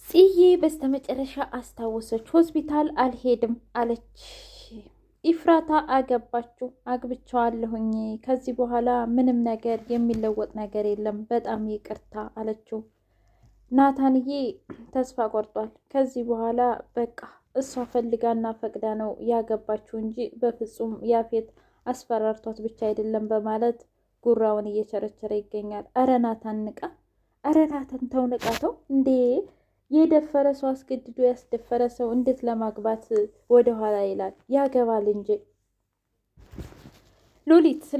ጽዬ በስተመጨረሻ አስታወሰች። ሆስፒታል አልሄድም አለች። ኢፍራታ አገባችሁ፣ አግብቻዋለሁኝ። ከዚህ በኋላ ምንም ነገር የሚለወጥ ነገር የለም፣ በጣም ይቅርታ አለችው። ናታንዬ ተስፋ ቆርጧል። ከዚህ በኋላ በቃ እሷ ፈልጋና ፈቅዳ ነው ያገባችው እንጂ በፍጹም ያፌት አስፈራርቷት ብቻ አይደለም በማለት ጉራውን እየቸረቸረ ይገኛል። እረ ናታን ንቃ! እረ ናታን ተው፣ ንቃተው እንዴ! የደፈረ ሰው አስገድዶ ያስደፈረ ሰው እንዴት ለማግባት ወደኋላ ይላል? ያገባል እንጂ።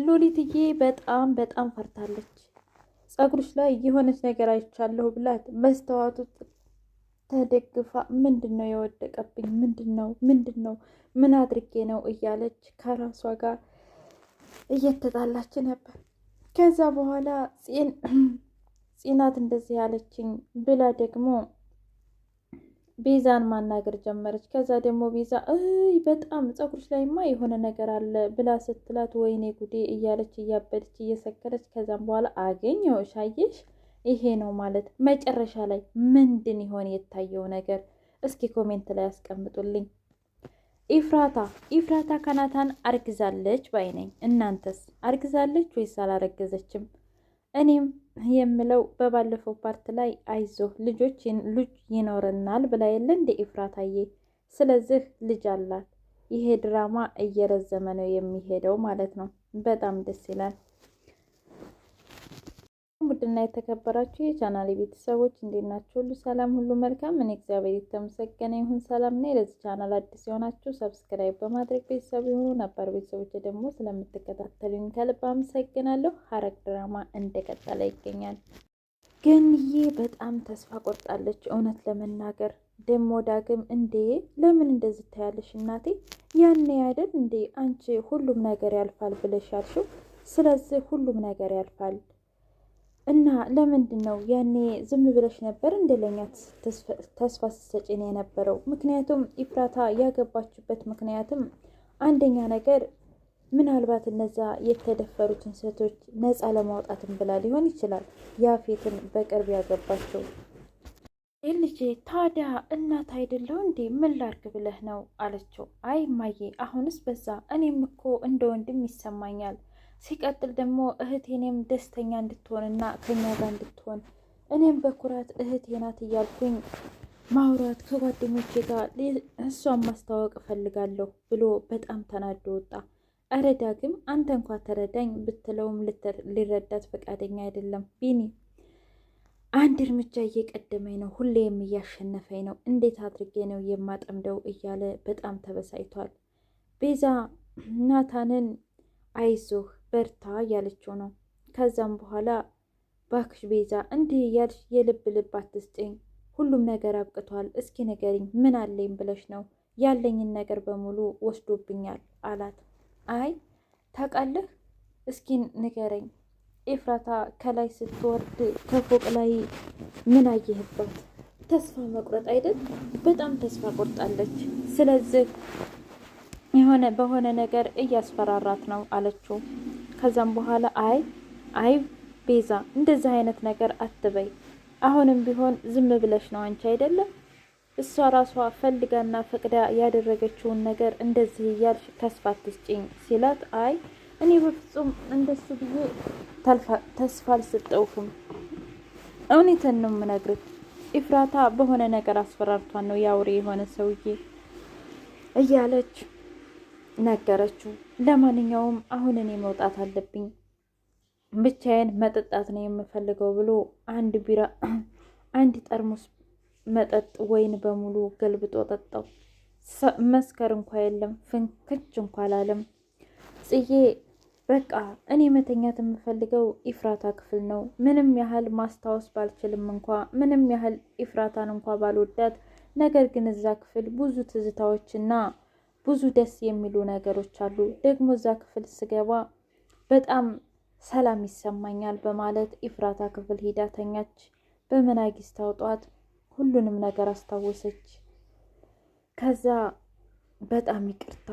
ሉሊትዬ በጣም በጣም ፈርታለች። ፀጉርሽ ላይ የሆነች ነገር አይቻለሁ ብላት መስተዋቱ ተደግፋ ምንድን ነው የወደቀብኝ? ምንድን ነው ምን አድርጌ ነው እያለች ከራሷ ጋር እየተጣላች ነበር። ከዛ በኋላ ጽናት እንደዚህ ያለችኝ ብላ ደግሞ ቤዛን ማናገር ጀመረች። ከዛ ደግሞ ቤዛ በጣም ፀጉርሽ ላይማ የሆነ ነገር አለ ብላ ስትላት ወይኔ ጉዴ እያለች እያበደች እየሰከረች ከዛም በኋላ አገኘሁሽ፣ አየሽ ይሄ ነው ማለት። መጨረሻ ላይ ምንድን ይሆን የታየው ነገር? እስኪ ኮሜንት ላይ ያስቀምጡልኝ። ኢፍራታ ከናታን አርግዛለች ባይ ነኝ። እናንተስ አርግዛለች ወይስ አላረገዘችም? እኔም የምለው በባለፈው ፓርት ላይ አይዞህ ልጅ ይኖረናል ብላ የለ እንደ ኢፍራታዬ። ስለዚህ ልጅ አላት። ይሄ ድራማ እየረዘመ ነው የሚሄደው ማለት ነው። በጣም ደስ ይላል። ውድና የተከበራችሁ የቻናል ቤተሰቦች እንዴት ናችሁ? ሁሉ ሰላም፣ ሁሉ መልካም። እኔ እግዚአብሔር የተመሰገነ ይሁን ሰላም ነኝ። ለዚህ ቻናል አዲስ የሆናችሁ ሰብስክራይብ በማድረግ ቤተሰብ የሆኑ ነባር ቤተሰቦች ደግሞ ስለምትከታተሉኝ ከልብ አመሰግናለሁ። ሐረግ ድራማ እንደቀጠለ ይገኛል። ገንዬ በጣም ተስፋ ቆርጣለች። እውነት ለመናገር ደሞ ዳግም እንዴ ለምን እንደዚህ ታያለሽ እናቴ? ያኔ አይደል እንዴ አንቺ ሁሉም ነገር ያልፋል ብለሽ ያልሽው? ስለዚህ ሁሉም ነገር ያልፋል እና ለምንድን ነው ያኔ ዝም ብለሽ ነበር እንደለኛ ተስፋ ስትሰጪን የነበረው? ምክንያቱም ኢፍራታ ያገባችበት ምክንያትም አንደኛ ነገር ምናልባት እነዛ የተደፈሩትን ሴቶች ነፃ ለማውጣትን ብላ ሊሆን ይችላል ያፌትን በቅርብ ያገባቸው። ልጄ ታዲያ እናት አይደለሁ እንዴ ምን ላርግ ብለህ ነው አለችው። አይ እማዬ አሁንስ በዛ፣ እኔም እኮ እንደ ወንድም ይሰማኛል። ሲቀጥል ደግሞ እህቴንም ደስተኛ እንድትሆንና ከኛ ጋር እንድትሆን እኔም በኩራት እህቴ ናት እያልኩኝ ማውራት ከጓደኞቼ ጋር እሷን ማስተዋወቅ እፈልጋለሁ ብሎ በጣም ተናዶ ወጣ። እረ ዳግም አንተ እንኳ ተረዳኝ ብትለውም ሊረዳት ፈቃደኛ አይደለም። ቢኒ አንድ እርምጃ እየቀደመኝ ነው፣ ሁሌም እያሸነፈኝ ነው፣ እንዴት አድርጌ ነው የማጠምደው እያለ በጣም ተበሳይቷል። ቤዛ ናታንን አይዞህ በርታ እያለችው ነው። ከዛም በኋላ ባክሽ ቤዛ እንዲህ እያልሽ የልብ አትስጭኝ፣ ሁሉም ነገር አብቅቷል። እስኪ ንገሪኝ ምን አለኝ ብለሽ ነው? ያለኝን ነገር በሙሉ ወስዶብኛል አላት። አይ ታውቃለህ፣ እስኪ ንገረኝ ኤፍራታ ከላይ ስትወርድ ከፎቅ ላይ ምን አየህበት? ተስፋ መቁረጥ አይደል? በጣም ተስፋ ቆርጣለች። ስለዚህ በሆነ ነገር እያስፈራራት ነው አለችው። ከዛም በኋላ አይ ቤዛ እንደዚህ አይነት ነገር አትበይ፣ አሁንም ቢሆን ዝም ብለሽ ነው አንቺ አይደለም እሷ ራሷ ፈልጋና ፈቅዳ ያደረገችውን ነገር እንደዚህ እያልሽ ተስፋ አትስጪኝ ሲላት፣ አይ እኔ በፍጹም እንደሱ ብዬ ተስፋ አልሰጠውኩም፣ እውነትን ነው የምነግርህ። ኢፍራታ በሆነ ነገር አስፈራርቷን ነው ያውሬ የሆነ ሰውዬ እያለች ነገረችው። ለማንኛውም አሁን እኔ መውጣት አለብኝ፣ ብቻዬን መጠጣት ነው የምፈልገው ብሎ አንድ ጠርሙስ መጠጥ ወይን በሙሉ ገልብጦ ጠጣው። መስከር እንኳ የለም፣ ፍንክች እንኳ አላለም። ጽዬ በቃ እኔ መተኛት የምፈልገው ኢፍራታ ክፍል ነው። ምንም ያህል ማስታወስ ባልችልም እንኳ ምንም ያህል ኢፍራታን እንኳ ባልወዳት፣ ነገር ግን እዛ ክፍል ብዙ ትዝታዎችና ብዙ ደስ የሚሉ ነገሮች አሉ። ደግሞ እዛ ክፍል ስገባ በጣም ሰላም ይሰማኛል በማለት ኢፍራታ ክፍል ሄዳ ተኛች። በመናጊስት አውጧት ሁሉንም ነገር አስታወሰች። ከዛ በጣም ይቅርታ፣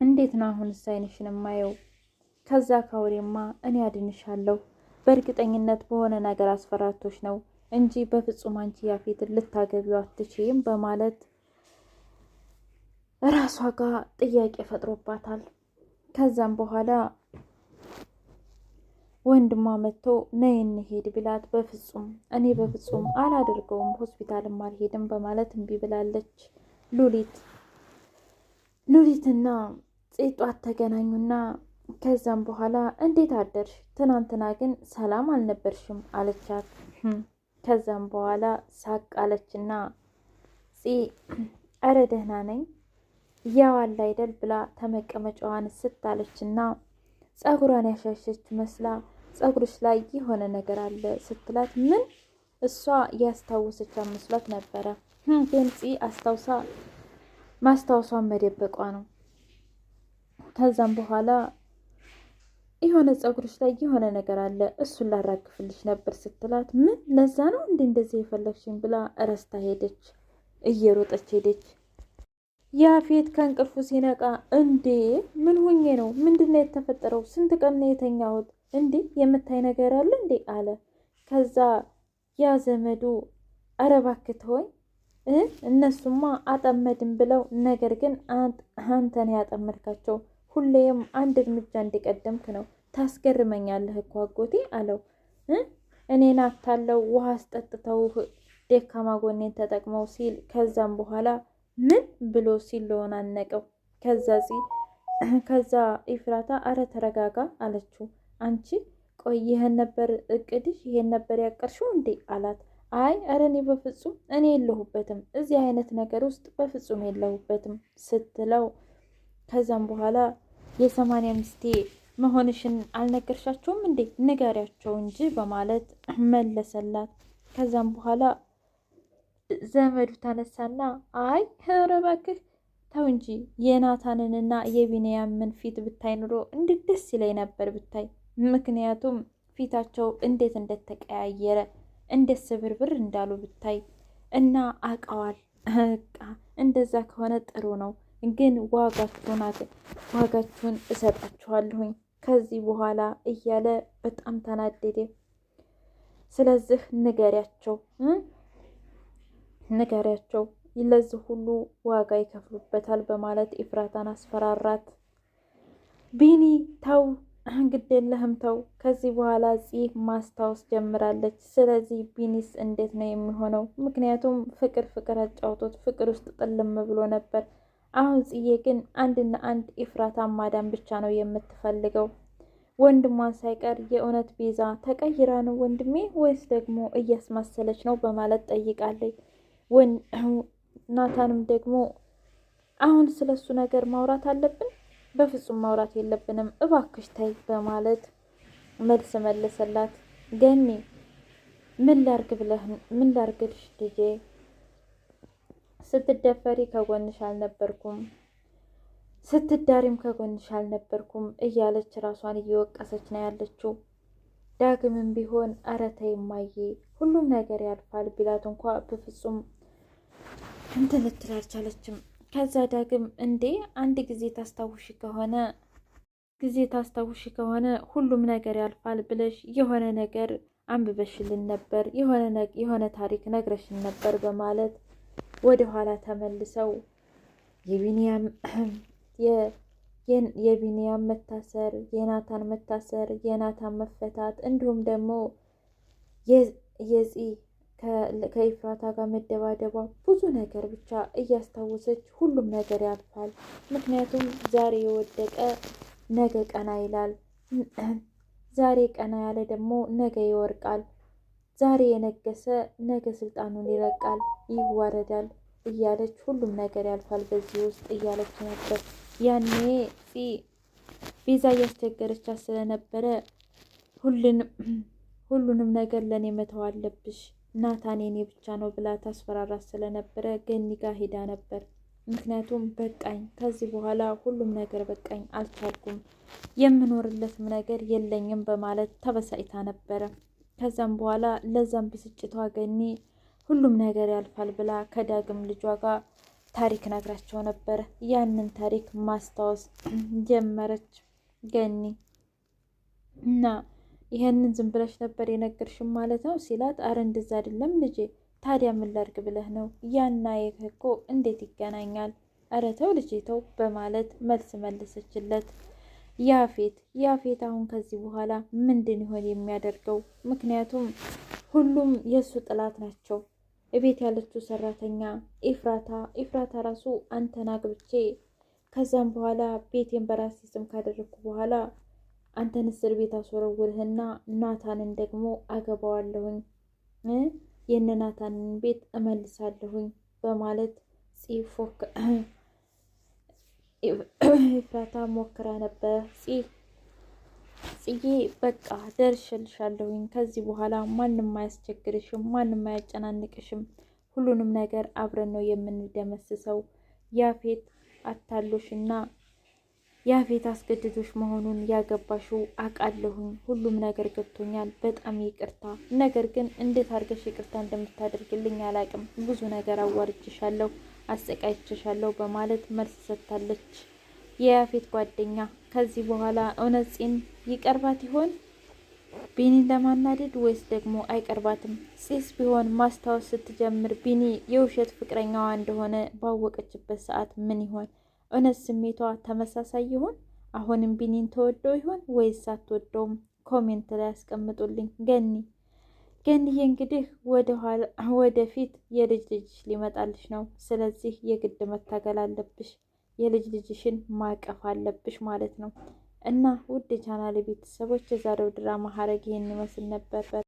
እንዴት ነው አሁንስ ዓይንሽን የማየው? ከዛ ካውሬማ እኔ አድንሻለሁ። በእርግጠኝነት በሆነ ነገር አስፈራርቶች ነው እንጂ በፍጹም አንቺ ያፌትን ልታገቢው አትችይም በማለት ራሷ ጋር ጥያቄ ፈጥሮባታል። ከዛም በኋላ ወንድሟ መጥቶ ነይ እንሂድ ቢላት በፍጹም እኔ በፍጹም አላደርገውም ሆስፒታልም አልሄድም በማለት እምቢ ብላለች። ሉሊትና ጧት ተገናኙና ከዛም በኋላ እንዴት አደርሽ? ትናንትና ግን ሰላም አልነበርሽም አለቻት። ከዛም በኋላ ሳቅ አለችና ኧረ ደህና ነኝ ያው አለ አይደል ብላ ተመቀመጫዋን ስታለችና ፀጉሯን ያሻሸች መስላ ፀጉርሽ ላይ የሆነ ነገር አለ ስትላት ምን እሷ ያስታወሰች መስሏት ነበረ። ግን አስታውሳ ማስታወሷን መደበቋ ነው። ከዛም በኋላ የሆነ ፀጉርሽ ላይ የሆነ ነገር አለ እሱን ላራግፍልሽ ነበር ስትላት ምን ለዛ ነው እንደዚህ የፈለግሽኝ ብላ እረስታ ሄደች። እየሮጠች ሄደች። ያፌት ከእንቅልፉ ሲነቃ እንዴ ምን ሆኜ ነው? ምንድነው የተፈጠረው? ስንት ቀን ነው የተኛሁት? እንዴ የምታይ ነገር አለ እንዴ አለ። ከዛ ያ ዘመዱ ኧረ እባክህ ተወኝ፣ እነሱማ አጠመድን ብለው ነገር ግን አንተን ያጠመድካቸው ሁሌም አንድ እርምጃ እንዲቀደምክ ነው። ታስገርመኛለህ እኮ አጎቴ አለው። እኔን አታለው ውሃ አስጠጥተውህ ደካማ ጎኔን ተጠቅመው ሲል ከዛም በኋላ ምን ብሎ ሲለውን አነቀው። ከዛ ኢፍራታ አረ ተረጋጋ አለችው። አንቺ ቆይ ይሄን ነበር እቅድሽ? ይሄን ነበር ያቀርሽው እንዴ አላት። አይ አረ እኔ በፍጹም እኔ የለሁበትም እዚህ አይነት ነገር ውስጥ በፍጹም የለሁበትም ስትለው ከዛም በኋላ የ80 ሚስቴ መሆንሽን አልነገርሻቸውም እንዴ? ንገሪያቸው እንጂ በማለት መለሰላት። ከዛም በኋላ ዘመዱ ተነሳና አይ ኧረ እባክህ ተው እንጂ የናታንንና የቢንያምን ፊት ብታይ ኑሮ እንዴት ደስ ይለኝ ነበር ብታይ። ምክንያቱም ፊታቸው እንዴት እንደተቀያየረ እንዴት ስብርብር እንዳሉ ብታይ እና አውቀዋል። እንደዛ ከሆነ ጥሩ ነው፣ ግን ዋጋችሁን እሰጣችኋለሁኝ ከዚህ በኋላ እያለ በጣም ተናደደ። ስለዚህ ንገሪያቸው ለዚህ ሁሉ ዋጋ ይከፍሉበታል በማለት ኢፍራታን አስፈራራት። ቢኒ ተው ግዴለህም ተው፣ ከዚህ በኋላ ማስታወስ ጀምራለች። ስለዚህ ቢኒስ እንዴት ነው የሚሆነው? ምክንያቱም ፍቅር አጫውቶት ፍቅር ውስጥ ጥልም ብሎ ነበር። አሁን ግን አንድና አንድ ኢፍራታን ማዳን ብቻ ነው የምትፈልገው። ወንድሟን ሳይቀር የእውነት ቤዛ ተቀይራ ነው ወንድሜ ወይስ ደግሞ እያስመሰለች ነው በማለት ጠይቃለች። ናታንም ደግሞ አሁን ስለሱ ነገር ማውራት አለብን? በፍጹም ማውራት የለብንም እባክሽ ታይ በማለት መልስ መለሰላት። ገኒ ምን ላርግልሽ ልጄ? ስትደፈሪ ከጎንሽ አልነበርኩም፣ ስትዳሪም ከጎንሽ አልነበርኩም እያለች ራሷን እየወቀሰች ነው ያለችው። ዳግምም ቢሆን ኧረ ተይ እማዬ ሁሉም ነገር ያልፋል ቢላት እንኳ በፍጹም እንትን ልትል አልቻለችም። ከዛ ዳግም እንዴ አንድ ጊዜ ታስታውሺ ከሆነ ሁሉም ነገር ያልፋል ብለሽ የሆነ ነገር አንብበሽልን ነበር፣ የሆነ ታሪክ ነግረሽን ነበር በማለት ወደ ኋላ ተመልሰው የቢንያም መታሰር፣ የናታን መታሰር፣ የናታን መፈታት እንዲሁም ደግሞ ከኢፍራታ ጋር መደባደቧ ብዙ ነገር ብቻ እያስታወሰች ሁሉም ነገር ያልፋል። ምክንያቱም ዛሬ የወደቀ ነገ ቀና ይላል፣ ዛሬ ቀና ያለ ደግሞ ነገ ይወርቃል፣ ዛሬ የነገሰ ነገ ስልጣኑን ይለቃል፣ ይዋረዳል እያለች ሁሉም ነገር ያልፋል በዚህ ውስጥ እያለች ነበር። ያኔ ቤዛ እያስቸገረቻት ስለነበረ ሁሉንም ነገር ለእኔ መተው አለብሽ ናታን የኔ ብቻ ነው ብላ ታስፈራራት ስለነበረ ገኒ ጋር ሄዳ ነበር። ምክንያቱም በቃኝ፣ ከዚህ በኋላ ሁሉም ነገር በቃኝ፣ አልቻልኩም፣ የምኖርለትም ነገር የለኝም በማለት ተበሳጭታ ነበረ። ከዛም በኋላ ለዛም ብስጭቷ ገኒ ሁሉም ነገር ያልፋል ብላ ከዳግም ልጇ ጋር ታሪክ ነግራቸው ነበር። ያንን ታሪክ ማስታወስ ጀመረች ገኒ እና ይሄንን ዝም ብለሽ ነበር የነገርሽም ማለት ነው ሲላት፣ አረ እንደዛ አይደለም ልጄ፣ ታዲያ ምን ላድርግ ብለህ ነው? ያና ይህ እኮ እንዴት ይገናኛል? አረ ተው ልጄ ተው በማለት መልስ መለሰችለት። ያፌት አሁን ከዚህ በኋላ ምንድን ይሆን የሚያደርገው? ምክንያቱም ሁሉም የእሱ ጥላት ናቸው። እቤት ያለችው ሰራተኛ ኤፍራታ ራሱ አንተን አግብቼ ከዛም በኋላ ቤቴን በራሴ ስም ካደረግኩ በኋላ አንተን እስር ቤት አስወረውርህና ናታንን ደግሞ አገባዋለሁኝ፣ የነ ናታንን ቤት እመልሳለሁኝ በማለት ኤፍራታ ሞክራ ነበር። ጽጌ በቃ ደርሼልሻለሁኝ፣ ከዚህ በኋላ ማንም አያስቸግርሽም፣ ማንም አያጨናንቅሽም፣ ሁሉንም ነገር አብረን ነው የምንደመስሰው። ያፌት አታሎሽና ያፌት አስገድዶሽ መሆኑን ያገባሽው አውቃለሁኝ፣ ሁሉም ነገር ገብቶኛል፣ በጣም ይቅርታ። ነገር ግን እንዴት አድርገሽ ይቅርታ እንደምታደርግልኝ አላቅም፣ ብዙ ነገር አዋርጅሻለሁ፣ አሰቃይችሻለሁ በማለት መልስ ሰጥታለች። የያፌት ጓደኛ ከዚህ በኋላ እውነፂን ይቀርባት ይሆን ቢኒን ለማናደድ ወይስ ደግሞ አይቀርባትም? ፂስ ቢሆን ማስታወስ ስትጀምር ቢኒ የውሸት ፍቅረኛዋ እንደሆነ ባወቀችበት ሰዓት ምን ይሆን? እውነት ስሜቷ ተመሳሳይ ይሆን? አሁንም ቢኒን ተወደው ይሆን ወይስ አትወደውም? ኮሜንት ላይ ያስቀምጡልኝ። ገኒዬ እንግዲህ ወደፊት የልጅ ልጅሽ ሊመጣልሽ ነው። ስለዚህ የግድ መታገል አለብሽ። የልጅ ልጅሽን ማቀፍ አለብሽ ማለት ነው። እና ውድ ቻናሌ ቤተሰቦች የዛሬው ድራማ ሐረግ ይህን ይመስል ነበር።